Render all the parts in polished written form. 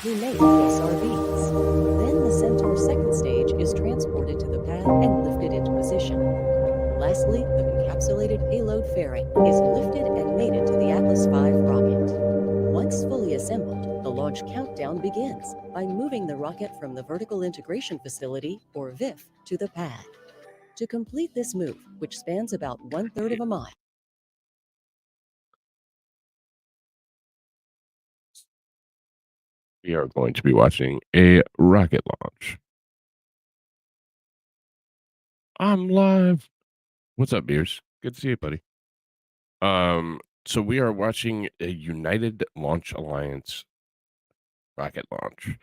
We make ESRBs. Then the Centaur second stage is transported to the pad and lifted into position. Lastly, the encapsulated payload fairing is lifted and mated to the Atlas V rocket. Once fully assembled, the launch countdown begins by moving the rocket from the Vertical Integration Facility, or VIF, to the pad. To complete this move, which spans about 1/3 of a mile, we are going to be watching a rocket launch. I'm live. What's up, Beers? Good to see you, buddy. So we are watching a United Launch Alliance rocket launch.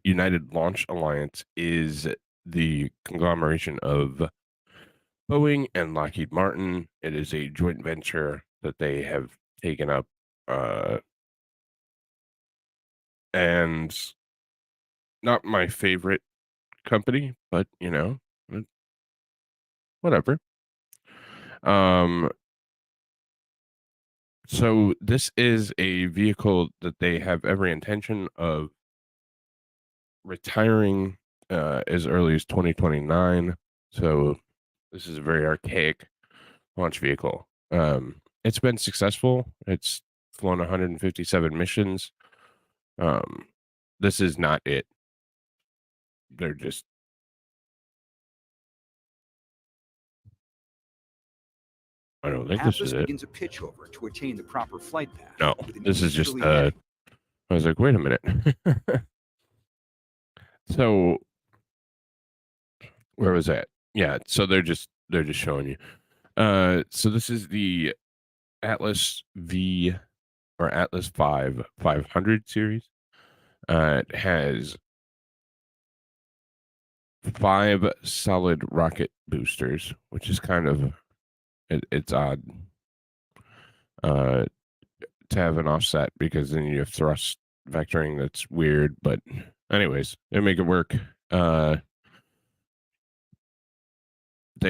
United Launch Alliance is the conglomeration of Boeing and Lockheed Martin. It is a joint venture that they have taken up, and not my favorite company, but whatever. So this is a vehicle that they have every intention of retiring as early as 2029. So this is a very archaic launch vehicle. It's been successful. It's flown 157 missions. This is not it. They're just I don't think Atlas this is it. begins a pitch over to attain the proper flight path. No, this is just I was like, wait a minute. So where was that? Yeah, so they're just showing you. So this is the Atlas V or Atlas 500 series. It has 5 solid rocket boosters, which is kind of it's odd to have an offset, because then you have thrust vectoring that's weird, but anyways, they make it work. They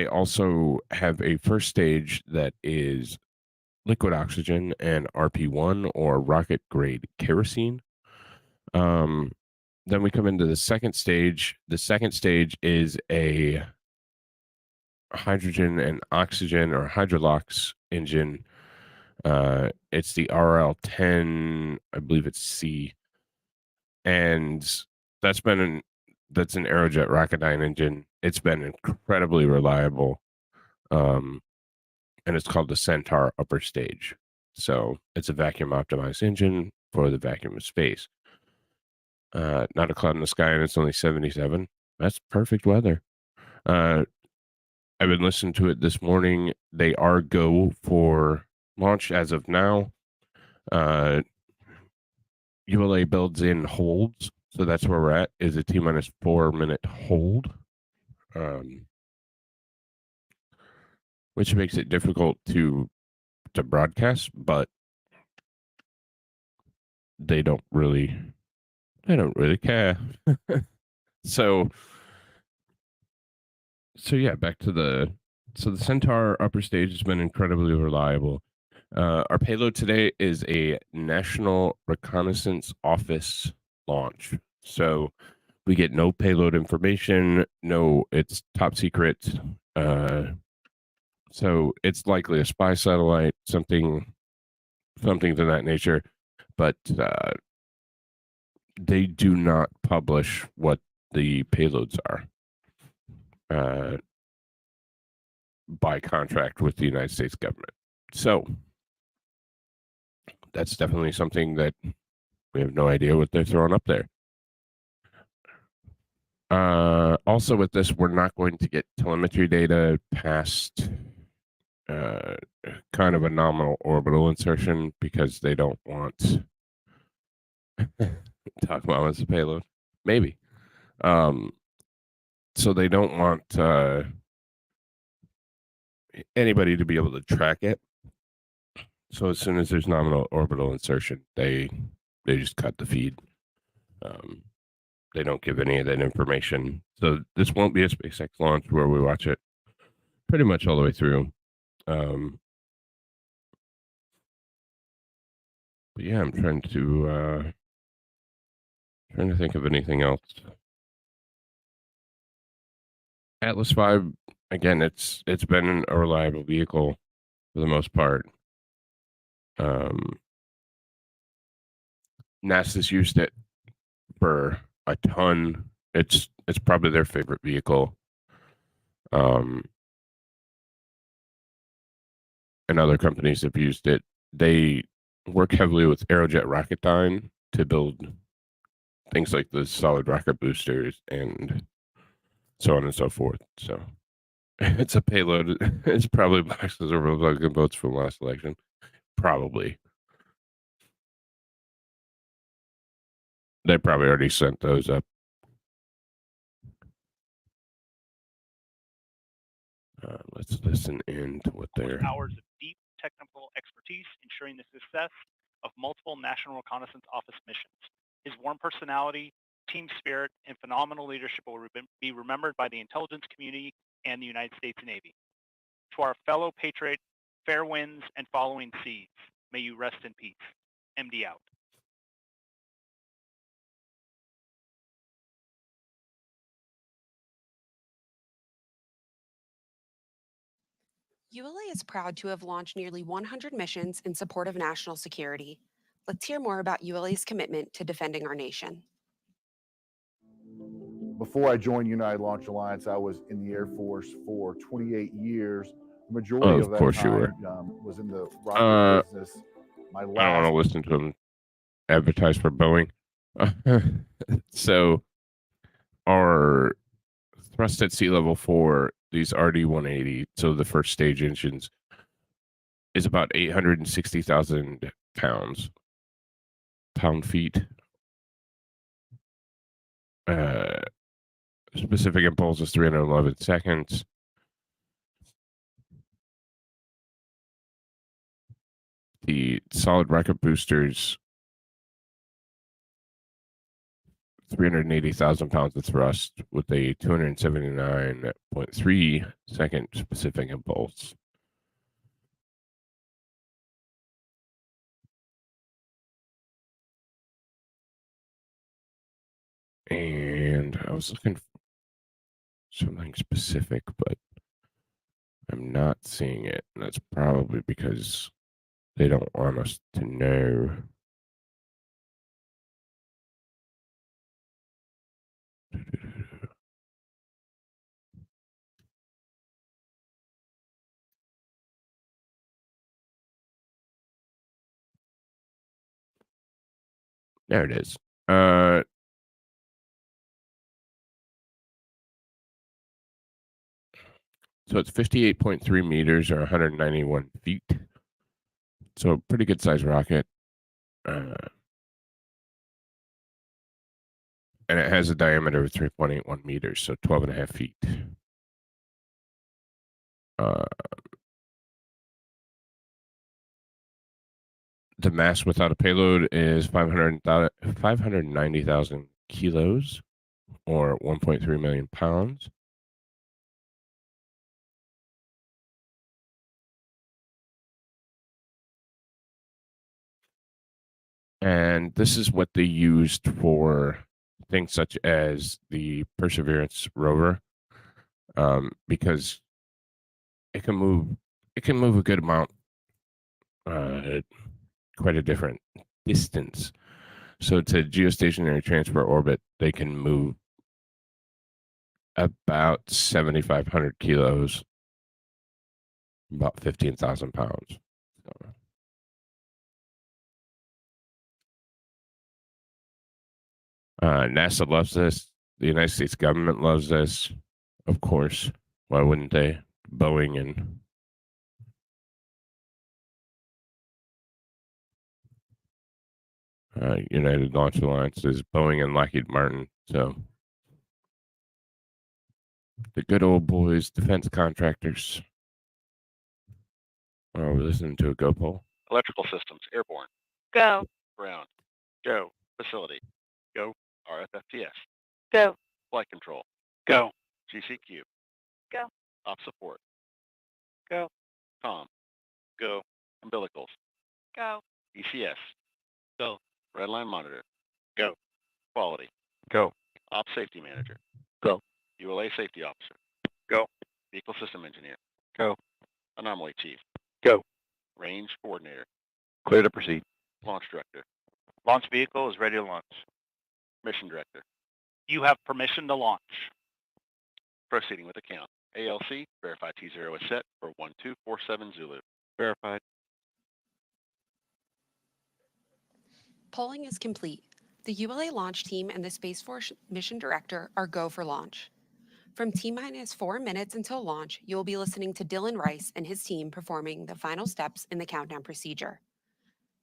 also have a first stage that is liquid oxygen and RP1, or rocket grade kerosene. Then we come into the second stage. The second stage is a hydrogen and oxygen, or hydrolox engine. It's the RL-10, I believe it's C, and that's an Aerojet Rocketdyne engine. It's been incredibly reliable, and it's called the Centaur upper stage. So it's a vacuum optimized engine for the vacuum of space. Not a cloud in the sky, and it's only 77. That's perfect weather. I've been listening to it this morning. They are go for launch as of now. ULA builds in holds, so that's where we're at, is a T-minus 4-minute hold, which makes it difficult to broadcast, but they don't really care. So yeah, back to the Centaur upper stage has been incredibly reliable. Our payload today is a National Reconnaissance Office launch. So we get no payload information. No, it's top secret. So it's likely a spy satellite, something to that nature. But they do not publish what the payloads are by contract with the United States government. So that's definitely something that we have no idea what they're throwing up there. Also with this, we're not going to get telemetry data past kind of a nominal orbital insertion, because they don't want talk about what's the payload. Maybe. So they don't want anybody to be able to track it. So as soon as there's nominal orbital insertion, they just cut the feed. They don't give any of that information. So this won't be a SpaceX launch where we watch it pretty much all the way through. But yeah, I'm trying to Trying to think of anything else. Atlas V, again, it's been a reliable vehicle for the most part. NASA's used it for a ton. It's probably their favorite vehicle. And other companies have used it. They work heavily with Aerojet Rocketdyne to build things like the solid rocket boosters and so on and so forth. So it's a payload. It's probably boxes or Republican votes from last election. Probably. They probably already sent those up. Let's listen in to what they're. Hours of deep technical expertise ensuring the success of multiple National Reconnaissance Office missions. His warm personality, team spirit, and phenomenal leadership will be remembered by the intelligence community and the United States Navy. To our fellow patriot, fair winds and following seas, may you rest in peace. MD out. ULA is proud to have launched nearly 100 missions in support of national security. Let's hear more about ULA's commitment to defending our nation. Before I joined United Launch Alliance, I was in the Air Force for 28 years. The majority of that time was in the rocket business. I don't want to listen to them advertise for Boeing. So our thrust at sea level for these RD-180, so the first stage engines, is about 860,000 pound-feet. Specific impulse is 311 seconds. The solid rocket boosters, 380,000 pounds of thrust with a 279.3 second specific impulse. And I was looking for something specific, but I'm not seeing it. And that's probably because they don't want us to know. There it is. So it's 58.3 meters or 191 feet. So a pretty good sized rocket. And it has a diameter of 3.81 meters, so 12.5 feet. The mass without a payload is 590,000 kilos or 1.3 million pounds. And this is what they used for things such as the Perseverance rover, because it can move a good amount, quite a different distance. So to geostationary transport orbit, they can move about 7,500 kilos, about 15,000 pounds. So. NASA loves this. The United States government loves this. Of course. Why wouldn't they? Boeing and United Launch Alliance is Boeing and Lockheed Martin. So the good old boys, defense contractors. Oh, we're listening to a go poll. Electrical systems, airborne. Go. Ground. Go. Facility. Go. RFFTS. Go. Flight control. Go. GCQ. Go. Op support. Go. Com. Go. Umbilicals. Go. ECS. Go. Redline monitor. Go. Quality. Go. Ops Safety Manager. Go. ULA Safety Officer. Go. Vehicle System Engineer. Go. Anomaly Chief. Go. Range Coordinator. Clear to proceed. Launch Director. Launch vehicle is ready to launch. Mission Director. You have permission to launch. Proceeding with the count. ALC, verify T0 is set for 1247 Zulu. Verified. Polling is complete. The ULA launch team and the Space Force mission director are go for launch. From T-minus 4 minutes until launch, you will be listening to Dylan Rice and his team performing the final steps in the countdown procedure.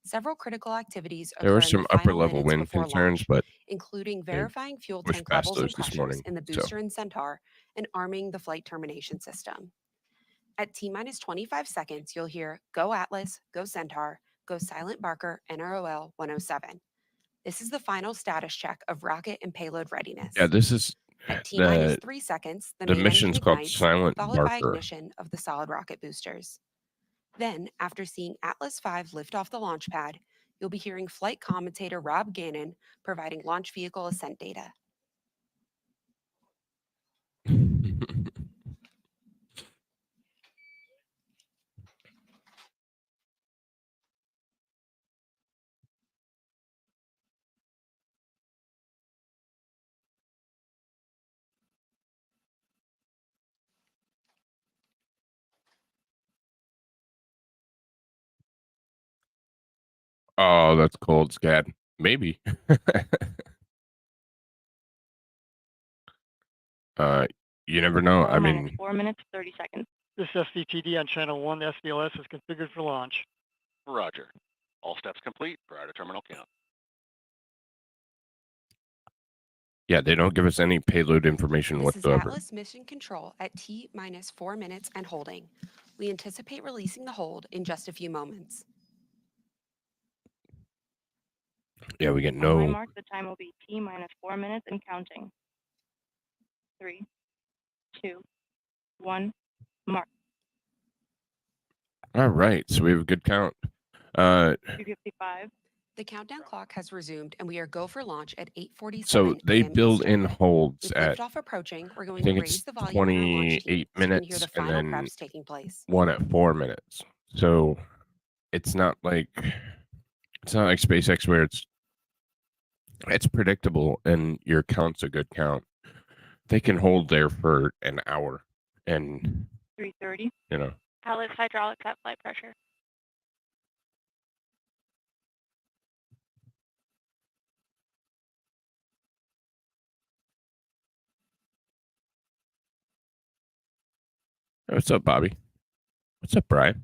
Several critical activities There were occur in some the final upper level minutes wind before concerns, launch, but including verifying fuel pushed tank past levels and those this pressures morning, in the so. booster and Centaur, and arming the flight termination system. At T-minus 25 seconds, you'll hear Go Atlas, Go Centaur, Go SILENTBARKER, NROL-107. This is the final status check of rocket and payload readiness. Yeah, this is At T-minus the 3 seconds, the the main mission's engine called ignites, Silent followed by Barker. ignition of the solid rocket boosters. Then, after seeing Atlas V lift off the launch pad, you'll be hearing flight commentator Rob Gannon providing launch vehicle ascent data. Oh, that's cold, Scad. Maybe. You never know. I mean, 4 minutes, 30 seconds. This SCTD on channel 1, the SVLS is configured for launch. Roger. All steps complete prior to terminal count. yeah, they don't give us any payload information This is whatsoever. Atlas Mission Control at T-minus 4 minutes and holding. We anticipate releasing the hold in just a few moments. Yeah, we get On my no. mark, the time will be T-minus 4 minutes and counting. 3, 2, 1, mark. All right, so we have a good count. 2:55. The countdown clock has resumed, and we are go for launch at 8:47 So they a.m. build Eastern. in holds With at liftoff approaching, we're I going to think raise it's the volume on our launch 28 team so you can hear minutes the and final then preps taking place. one at 4 minutes. So it's not like SpaceX where it's predictable and your count's a good count. They can hold there for an hour, and 3:30. you know. Atlas hydraulics at flight pressure. What's up, Bobby? What's up, Brian?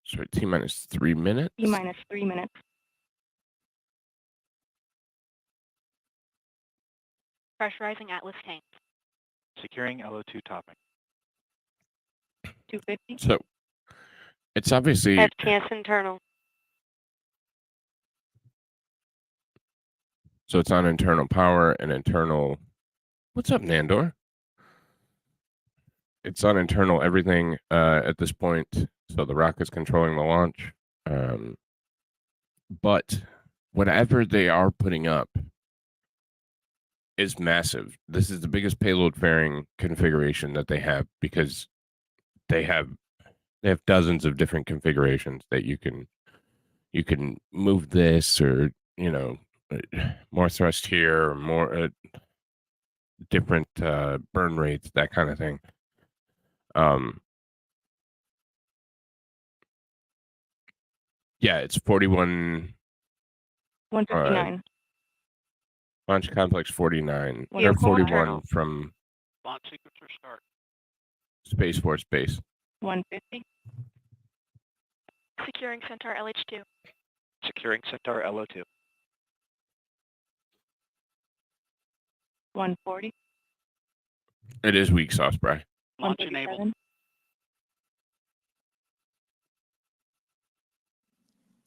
So T-minus 3 minutes. T-minus 3 minutes. Pressurizing Atlas tank. Securing LO2 topping. 250. So it's obviously FTS internal. so it's on internal power and internal. What's up, Nandor? It's on internal everything at this point. So the rocket's controlling the launch. But whatever they are putting up is massive. This is the biggest payload fairing configuration that they have because they have dozens of different configurations that you can move this or more thrust here or more different burn rates, that kind of thing. Yeah, it's 41. 159. Launch complex 49. Yeah, They're call 41 internal. from Launch sequencer start. Space Force Base. 150. Securing Centaur LH2. Securing Centaur LO2. 140. It is weak sauce, Bry. Launch enabled. 137.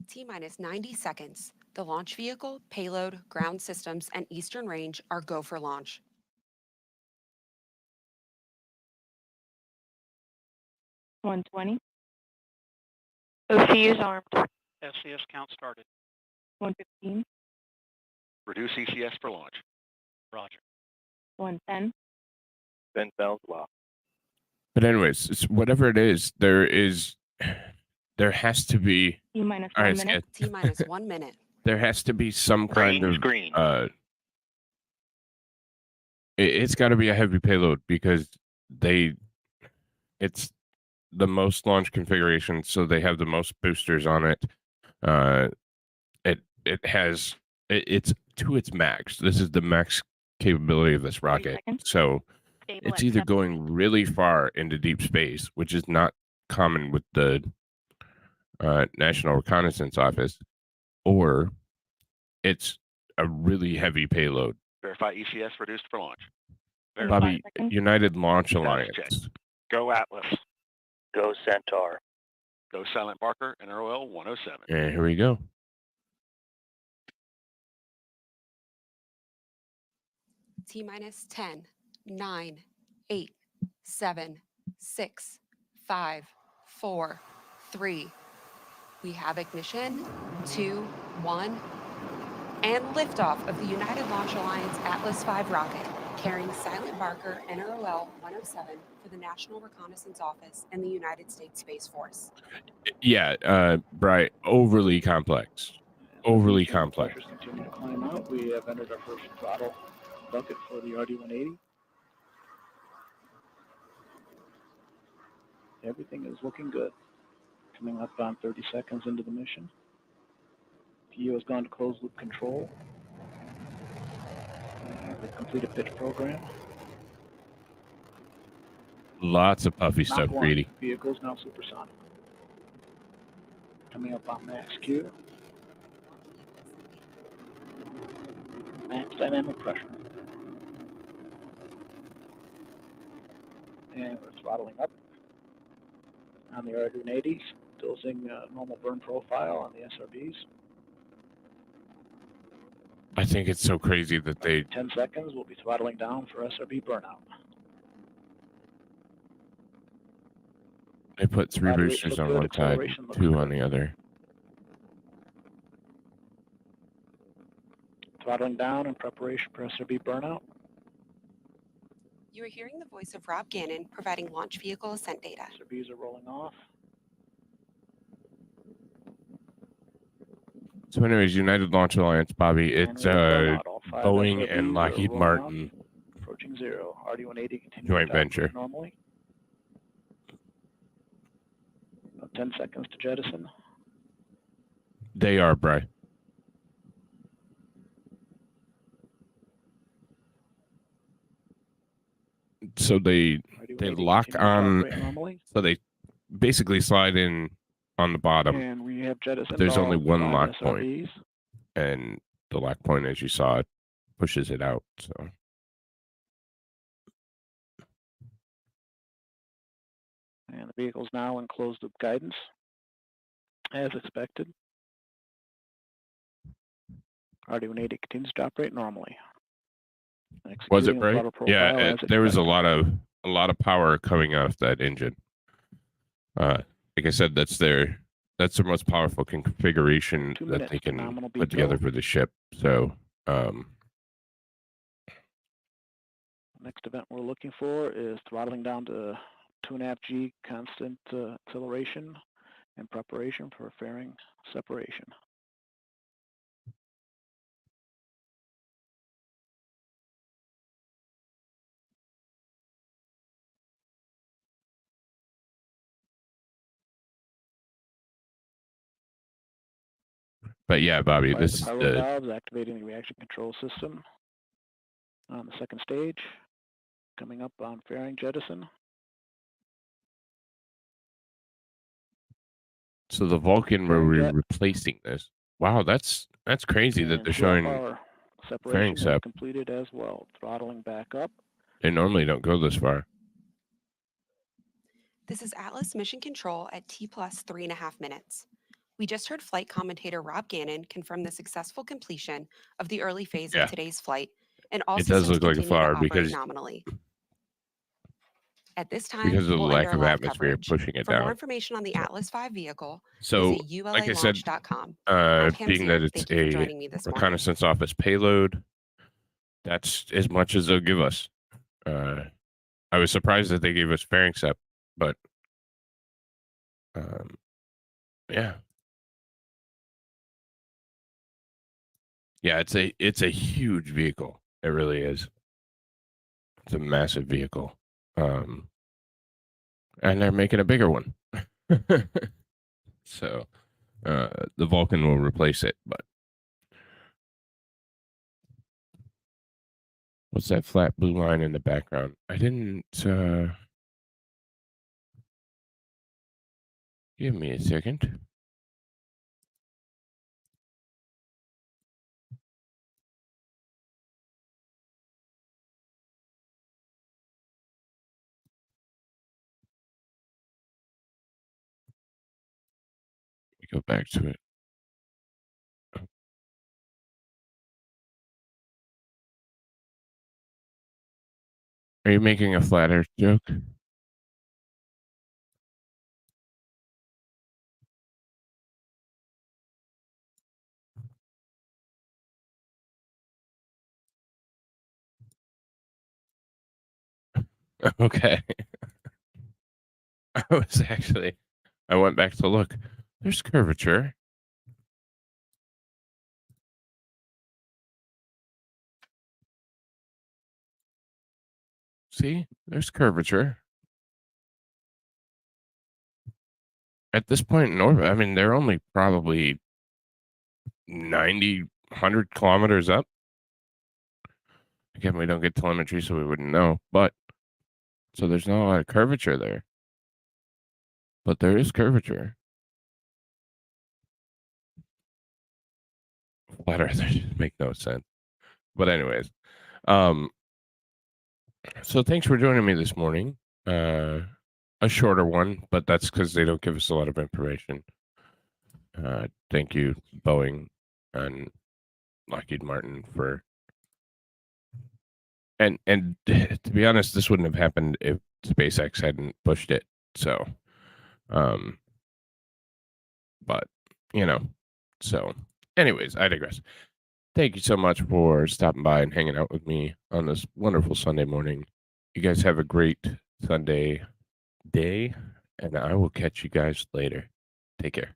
T-minus 90 seconds. The launch vehicle, payload, ground systems, and eastern range are go for launch. 120, OC is armed. SCS count started. 115, Reduce ECS for launch. Roger. 110, Send bells locked. But anyways, it's whatever it is, there has to be. T minus All 1 right, minute. T minus 1 minute. there has to be some kind Green of screen. It's got to be a heavy payload because it's the most launch configuration, so they have the most boosters on it. It's to its max. This is the max capability of this 30 rocket. seconds. So Stable it's at either 70. going really far into deep space, which is not common with the National Reconnaissance Office, or it's a really heavy payload. Verify ECS reduced for launch. Verify. Bobby, seconds. United Launch Status Alliance. check. Go Atlas. Go Centaur. Go SILENTBARKER, NROL-107. And here we go. T minus 10, 9, 8, 7, 6, 5, 4, 3. We have ignition, 2, 1, and liftoff of the United Launch Alliance Atlas V rocket, carrying SILENTBARKER NROL-107 for the National Reconnaissance Office and the United States Space Force. Yeah, Bright, overly complex. Overly complex. Pressures continue to climb out. We have entered our first throttle bucket for the RD-180. Everything is looking good. Coming up on 30 seconds into the mission. PU has gone to closed loop control. We've completed pitch program. Lots of puffy Mach stuff, 1. Greedy. Vehicles now supersonic. Coming up on max Q. Max dynamic pressure. And we're throttling up on the RD-180s, dosing normal burn profile on the SRBs. I think it's so crazy that they 10 seconds, we'll be throttling down for SRB burnout. put 3 Body weight boosters look on good, one side, acceleration looks 2 good. on the other. Throttling down in preparation for SRB burnout. You are hearing the voice of Rob Gannon providing launch vehicle ascent data. SRBs are rolling off. So anyways, United Launch Alliance, Bobby, And it's we have burnout. All 5 Boeing SRBs and are Lockheed rolling off, Martin approaching 0. RD-180 continues joint to venture. operate normally. About 10 seconds to jettison. They are, Bry. So they RD-180 lock continues to on, operate normally. so they basically slide in on the bottom. And we have jettisoned There's only all one 5 lock point. SRBs. And the lock point, as you saw, it pushes it out. So And the vehicle's now in closed loop guidance, as expected. RD-180 continues to operate normally. was it Executing a Bray? throttle Yeah, profile as there was a expected. lot of power coming out of that engine. Like I said, that's their most powerful configuration 2 that minutes, they can nominal put together BTO. for the ship. So Next event we're looking for is throttling down to 2.5 G constant acceleration in preparation for fairing separation. but yeah, Bobby, Fire this the is power valves, activating the reaction control system on the second stage. Coming up on fairing jettison. so the Vulcan where Fairing we're jet. replacing this. Wow, that's crazy that And they're 12 showing. hour fairing separation is sep. completed as well. Throttling back up. They normally don't go this far. This is Atlas Mission Control at T plus 3.5 minutes. We just heard flight commentator Rob Gannon confirm the successful completion of the early phase Yeah. of today's flight, and all It does systems look like a continue to flower operate because nominally. At this time, because of the we'll lack end our of live atmosphere coverage. pushing it For more down. information on the Atlas V vehicle, So, visit like I said, ULAlaunch.com. I'm being that Hamzia. it's Thank you for a joining me this morning. reconnaissance office payload, that's as much as they'll give us. I was surprised that they gave us fairing SEP, but yeah. Yeah, it's a huge vehicle. It really is. It's a massive vehicle. And they're making a bigger one. So the Vulcan will replace it, but what's that flat blue line in the background? I didn't give me a second. Go back to it. Are you making a flat earth joke? Okay. I went back to look. There's curvature. See, there's curvature. At this point in orbit, I mean, they're only probably 90, 100 kilometers up. Again, we don't get telemetry, so we wouldn't know. But, so there's not a lot of curvature there. But there is curvature. Flat earthers make no sense. But anyways, so thanks for joining me this morning. A shorter one, but that's because they don't give us a lot of information. Thank you, Boeing and Lockheed Martin for. And to be honest, this wouldn't have happened if SpaceX hadn't pushed it. So, but so anyways, I digress. Thank you so much for stopping by and hanging out with me on this wonderful Sunday morning. You guys have a great Sunday day, and I will catch you guys later. Take care.